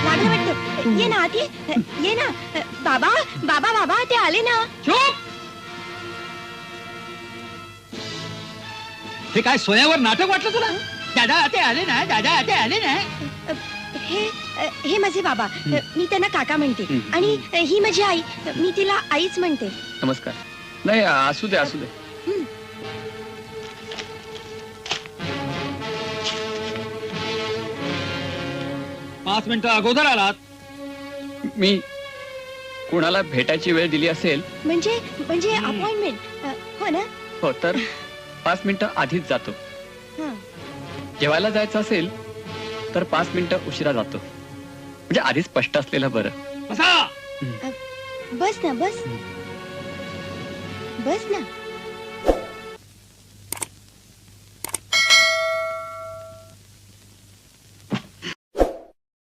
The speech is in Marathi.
लागलं वाटतं. ये ना आत ये ना. बाबा बाबा बाबा ते आले ना. चुप. हे काय सोन्यावर नाटक वाटलं तुला? दादा ते आले ना, दादा ते आले ना. हे माझे बाबा, मी त्यांना काका म्हणते. आणि ही माझी आई, मी तिला आईच म्हणते. नमस्कार. नाही असू दे असू दे. 5 मिनिटं अगोदर आलात. मी कुणाला भेटायची वेळ दिली असेल म्हणजे म्हणजे अपॉइंटमेंट. हो ना. हो तर 5 मिनिटं आधीच जातो. जेवायला जायचं असेल तर 5 मिनिटं उशिरा जातो. म्हणजे आधीच स्पष्ट असलेलं बरं. बसा. बस ना बस. बस ना.